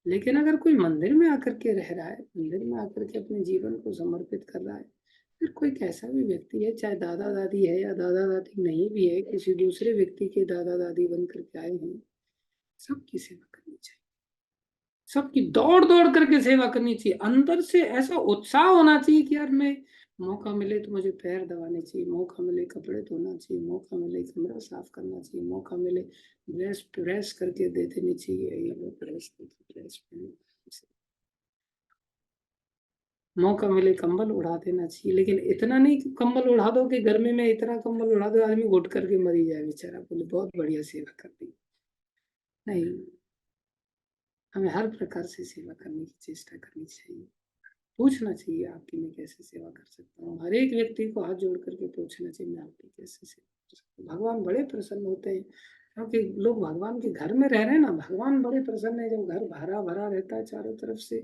लेकिन अगर कोई मंदिर में आकर के रह रहा है, मंदिर में आकर के अपने जीवन को समर्पित कर रहा है, फिर कोई कैसा भी व्यक्ति है, चाहे दादा दादी है या दादा दादी नहीं भी है, किसी दूसरे व्यक्ति के दादा दादी बन करके आए हैं, सबकी सेवा करनी चाहिए। सबकी दौड़ दौड़ करके सेवा करनी चाहिए। अंदर से ऐसा उत्साह होना चाहिए कि यार मैं मौका मिले तो मुझे पैर दबाने चाहिए, मौका मिले कपड़े धोना चाहिए, मौका मिले कमरा साफ करना चाहिए, मौका मिले ड्रेस प्रेस करके दे देनी चाहिए, ये लो प्रेस पहनो, मौका मिले कंबल उड़ा देना चाहिए। लेकिन इतना नहीं कि कंबल उड़ा दो कि गर्मी में इतना कंबल उड़ा दो आदमी घुट करके मरी जाए बेचारा, बोले बहुत बढ़िया सेवा कर दी। नहीं, हमें हर प्रकार से सेवा करने की चेष्टा करनी चाहिए। पूछना चाहिए आपकी मैं कैसे सेवा कर सकता हूँ। हर एक व्यक्ति को हाथ जोड़ करके पूछना चाहिए मैं आपकी कैसे सेवा कर सकता हूँ। भगवान बड़े प्रसन्न होते हैं क्योंकि लोग भगवान के घर में रह रहे हैं ना, भगवान बड़े प्रसन्न है जब घर भरा भरा रहता है चारों तरफ से।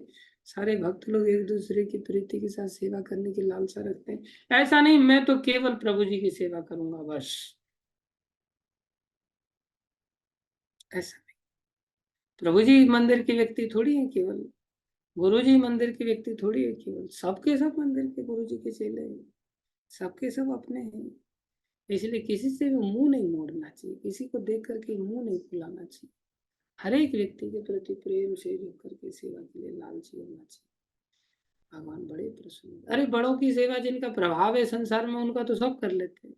सारे भक्त लोग एक दूसरे की प्रीति के साथ सेवा करने की लालसा रखते हैं। ऐसा नहीं मैं तो केवल प्रभु जी की सेवा करूंगा बस, ऐसा नहीं। प्रभु जी मंदिर के व्यक्ति थोड़ी है केवल, गुरु जी मंदिर के व्यक्ति थोड़ी है केवल, सबके सब मंदिर के गुरु जी के चेले हैं, सबके सब अपने हैं। इसलिए किसी से भी मुंह नहीं मोड़ना चाहिए, किसी को देख करके मुंह नहीं फुलाना चाहिए। हर एक व्यक्ति के प्रति प्रेम से जुड़ करके सेवा के लिए लालची होना चाहिए। भगवान बड़े प्रसन्न। अरे बड़ों की सेवा जिनका प्रभाव है संसार में उनका तो सब कर लेते हैं,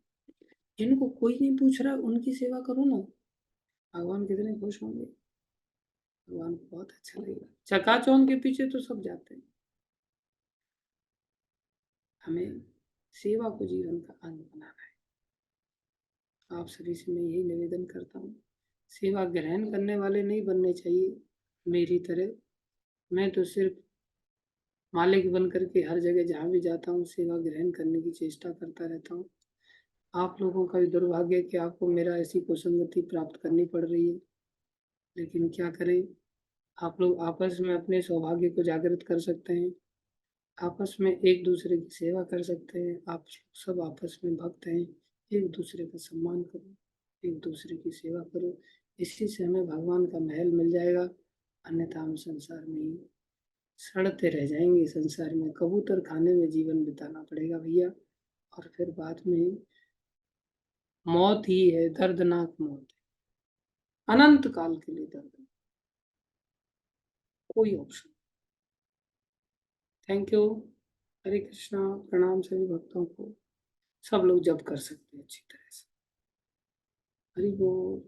जिनको कोई नहीं पूछ रहा उनकी सेवा करो ना, भगवान कितने खुश होंगे, भगवान को बहुत अच्छा लगेगा। चकाचौंध के पीछे तो सब जाते हैं। हमें सेवा को जीवन का अंग बनाना है। आप सभी से मैं यही निवेदन करता हूँ, सेवा ग्रहण करने वाले नहीं बनने चाहिए मेरी तरह। मैं तो सिर्फ मालिक बन करके हर जगह जहाँ भी जाता हूँ सेवा ग्रहण करने की चेष्टा करता रहता हूँ। आप लोगों का भी दुर्भाग्य है कि आपको मेरा ऐसी कुसंगति प्राप्त करनी पड़ रही है, लेकिन क्या करें। आप लोग आपस में अपने सौभाग्य को जागृत कर सकते हैं, आपस में एक दूसरे की सेवा कर सकते हैं। आप सब आपस में भक्त हैं, एक दूसरे का सम्मान करो, एक दूसरे की सेवा करो, इसी से हमें भगवान का महल मिल जाएगा। अन्यथा हम संसार में ही सड़ते रह जाएंगे, संसार में कबूतर खाने में जीवन बिताना पड़ेगा भैया। और फिर बाद में मौत ही है, दर्दनाक मौत है, अनंत काल के लिए दर्द, कोई option. Thank you. Hare Krishna. प्रणाम सभी भक्तों को। सब लोग जप कर सकते हैं अच्छी तरह से। हरि बोल।